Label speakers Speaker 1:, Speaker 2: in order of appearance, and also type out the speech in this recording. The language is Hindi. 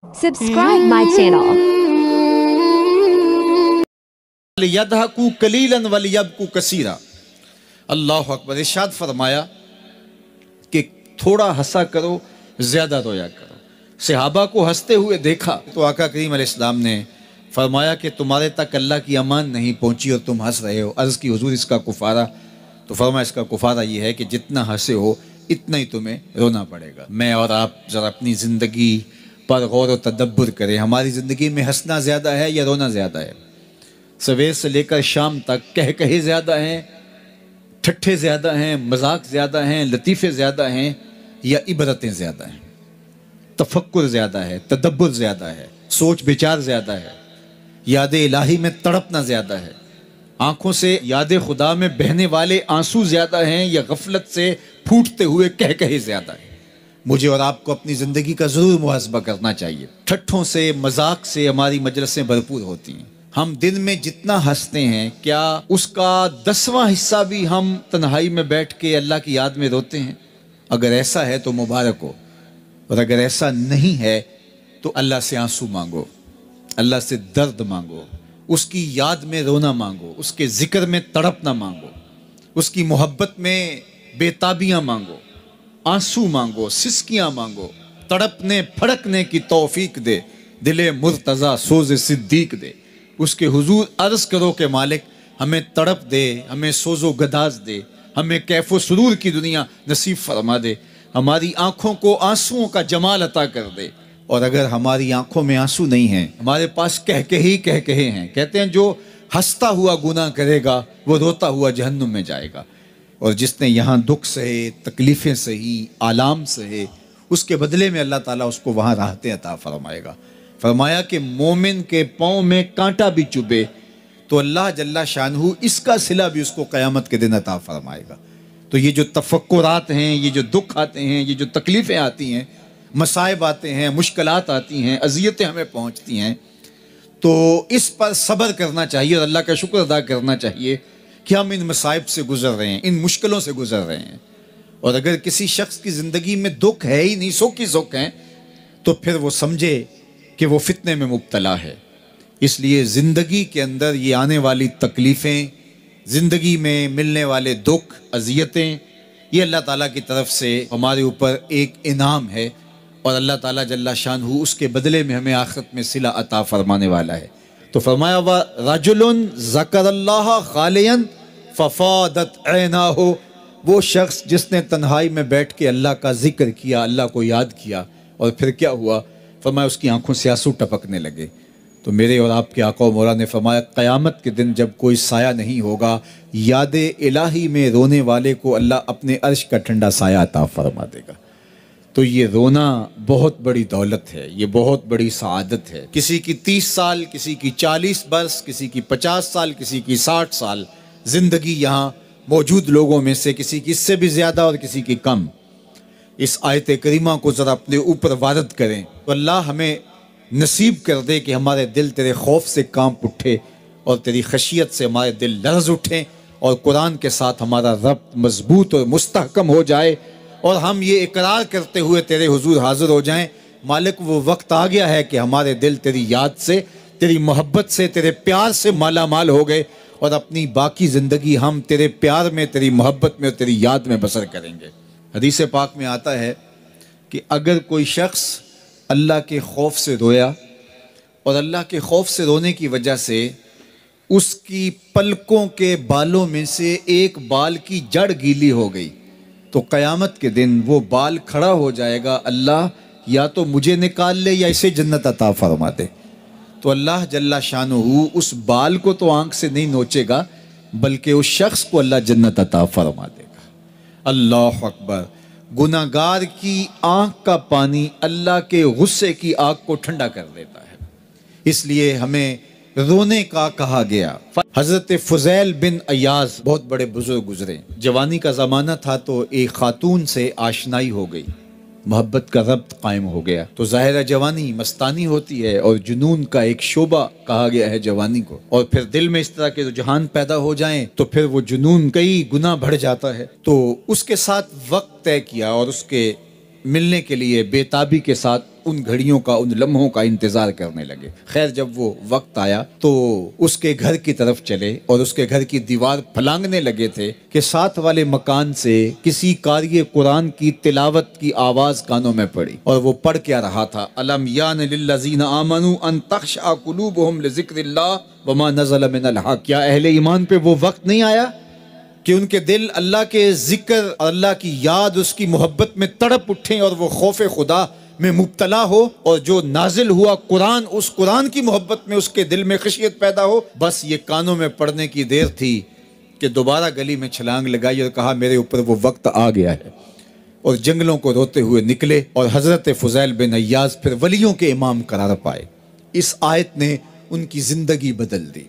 Speaker 1: Subscribe my channel.
Speaker 2: यदहकू कलीलन वलियबकू कसीरा। अल्लाह अकबर। इरशाद फरमाया कि थोड़ा हंसा करो, ज्यादा रोया करो। सहाबा को हंसते हुए देखा तो आका करीम अलैहिस्सलाम ने फरमाया कि तुम्हारे तक अल्लाह की अमान नहीं पहुंची और तुम हंस रहे हो। अर्ज़ की हुजूर इसका कुफारा? तो फरमाया इसका कुफारा ये है कि जितना हंसे हो इतना ही तुम्हें रोना पड़ेगा। मैं और आप ज़रा अपनी ज़िंदगी पर गौर व तदब्बुर करें। हमारी ज़िंदगी में हंसना ज़्यादा है या रोना ज़्यादा है? सवेर से लेकर शाम तक कह कहे ज़्यादा हैं, ठट्ठे ज़्यादा हैं, मजाक ज़्यादा हैं, लतीफ़े ज़्यादा हैं या इबरतें ज़्यादा हैं? तफक्कुर ज़्यादा है, तदब्बुर ज़्यादा है, सोच विचार ज़्यादा है, याद इलाही में तड़पना ज़्यादा है, आंखों से याद खुदा में बहने वाले आंसू ज़्यादा हैं या गफलत से फूटते हुए कह कहे ज़्यादा है? मुझे और आपको अपनी ज़िंदगी का ज़रूर मुहासबा करना चाहिए। ठट्ठों से, मजाक से हमारी मजलिसें भरपूर होती हैं। हम दिन में जितना हंसते हैं, क्या उसका 10वां हिस्सा भी हम तन्हाई में बैठ के अल्लाह की याद में रोते हैं? अगर ऐसा है तो मुबारक हो, और अगर ऐसा नहीं है तो अल्लाह से आंसू मांगो, अल्लाह से दर्द मांगो, उसकी याद में रोना मांगो, उसके जिक्र में तड़पना मांगो, उसकी मोहब्बत में बेताबियां मांगो, आंसू मांगो, सिसकियां मांगो, तड़पने फड़कने की तौफीक दे, दिले मुर्तज़ा सोज़ सिद्दीक दे। उसके हुजूर अर्ज़ करो कि मालिक हमें तड़प दे, हमें सोज़ो गदाज दे, हमें कैफ़ो सुरूर की दुनिया नसीब फरमा दे, हमारी आंखों को आंसुओं का जमाल अता कर दे। और अगर हमारी आंखों में आंसू नहीं हैं, हमारे पास कह कहे हैं, कहते हैं जो हंसता हुआ गुनाह करेगा वो रोता हुआ जहन्नुम में जाएगा, और जिसने यहाँ दुख सहे, तकलीफ़ें सही, आलाम सहे, उसके बदले में अल्लाह ताला उसको वहाँ राहतें अता फरमाएगा। फरमाया कि मोमिन के पाँव में कांटा भी चुभे तो अल्लाह जल्ला शानहू इसका सिला भी उसको क़यामत के दिन अता फरमाएगा। तो ये जो तफक्कुरात हैं, ये जो दुख आते हैं, ये जो तकलीफ़ें आती हैं, मसाइब आते हैं, मुश्किलात आती हैं, अज़ियतें हमें पहुँचती हैं, तो इस पर सब्र करना चाहिए और अल्लाह का शुक्र अदा करना चाहिए कि हम इन मसाइब से गुज़र रहे हैं, इन मुश्किलों से गुज़र रहे हैं। और अगर किसी शख्स की ज़िंदगी में दुख है ही नहीं, सुख ही सुख हैं, तो फिर वो समझे कि वो फितने में मुब्तला है। इसलिए ज़िंदगी के अंदर ये आने वाली तकलीफ़ें, ज़िंदगी में मिलने वाले दुख, अज़ियतें, ये अल्लाह ताला की तरफ से हमारे ऊपर एक इनाम है, और अल्लाह ताला जल्ला शानहू उसके बदले में हमें आखिरत में सिला अता फरमाने वाला है। तो फरमाया व रजुलन ज़करल्लाह खालियन फ़फ़ादत ऐनाहु, वो शख्स जिसने तन्हाई में बैठ के अल्लाह का जिक्र किया, अल्लाह को याद किया, और फिर क्या हुआ? फरमाया उसकी आंखों से आंसू टपकने लगे। तो मेरे और आपके आका मौला ने फरमाया क़यामत के दिन जब कोई साया नहीं होगा, याद इलाही में रोने वाले को अल्लाह अपने अर्श का ठंडा साया अता फरमा देगा। तो ये रोना बहुत बड़ी दौलत है, ये बहुत बड़ी सआदत है। किसी की 30 साल, किसी की 40 बरस, किसी की 50 साल, किसी की 60 साल ज़िंदगी यहाँ मौजूद लोगों में से किसी की इससे भी ज़्यादा और किसी की कम। इस आयत करीमा को ज़रा अपने ऊपर वारद करें तो अल्लाह हमें नसीब कर दे कि हमारे दिल तेरे खौफ से कांप उठे और तेरी खशियत से हमारे दिल लर्ज़ उठें, और कुरान के साथ हमारा रब्त मजबूत और मुस्तहकम हो जाए, और हम ये इकरार करते हुए तेरे हुजूर हाजिर हो जाएं, मालिक वो वक्त आ गया है कि हमारे दिल तेरी याद से, तेरी मोहब्बत से, तेरे प्यार से माला माल हो गए, और अपनी बाकी ज़िंदगी हम तेरे प्यार में, तेरी मोहब्बत में और तेरी याद में बसर करेंगे। हदीस पाक में आता है कि अगर कोई शख्स अल्लाह के खौफ से रोया और अल्लाह के खौफ से रोने की वजह से उसकी पलकों के बालों में से एक बाल की जड़ गीली हो गई, तो क़यामत के दिन वो बाल खड़ा हो जाएगा, अल्लाह या तो मुझे निकाल ले या इसे जन्नत अता फरमा दे। तो अल्लाह जल्ला शानुहु उस बाल को तो आंख से नहीं नोचेगा, बल्कि उस शख्स को अल्लाह जन्नत अता फरमा देगा। अल्लाह अकबर। गुनाहगार की आंख का पानी अल्लाह के गुस्से की आग को ठंडा कर देता है, इसलिए हमें रोने का कहा गया। हज़रत फ़ुज़ैल बिन अयाज़ बहुत बड़े बुजुर्ग गुजरे। जवानी का ज़माना था तो एक खातून से आशनाई हो गई, मोहब्बत का रब्त कायम हो गया। तो ज़ाहिर है जवानी मस्तानी होती है, और जुनून का एक शोबा कहा गया है जवानी को, और फिर दिल में इस तरह के रुझान पैदा हो जाएं तो फिर वो जुनून कई गुना बढ़ जाता है। तो उसके साथ वक्त तय किया और उसके मिलने के लिए बेताबी के साथ उन घड़ियों का, उन लम्हों का इंतजार करने लगे। खैर, जब वो वक्त आया तो उसके घर की तरफ चले और उसके घर की दीवार फलांगने लगे थे कि साथ वाले मकान से किसी कारी कुरान की तिलावत की आवाज कानों में पड़ी। और वो पढ़ क्या रहा था, अलम यान लिल्लज़ीना आमनू अन तख़शअ क़ुलूबुहुम लिज़िक्रिल्लाह वमा नज़ल मिनल हक़। क्या अहले ईमान पे वो वक्त नहीं आया कि उनके दिल अल्लाह के जिक्र, अल्लाह की याद, उसकी मोहब्बत में तड़प उठें और वो खौफ खुदा में मुब्तला हो, और जो नाजिल हुआ कुरान, उस कुरान की मोहब्बत में उसके दिल में खशियत पैदा हो। बस ये कानों में पड़ने की देर थी कि दोबारा गली में छलांग लगाई और कहा मेरे ऊपर वो वक्त आ गया है, और जंगलों को रोते हुए निकले। और हजरत फुज़ैल बिन अय्याज़ फिर वलियों के इमाम करार पाए। इस आयत ने उनकी जिंदगी बदल दी।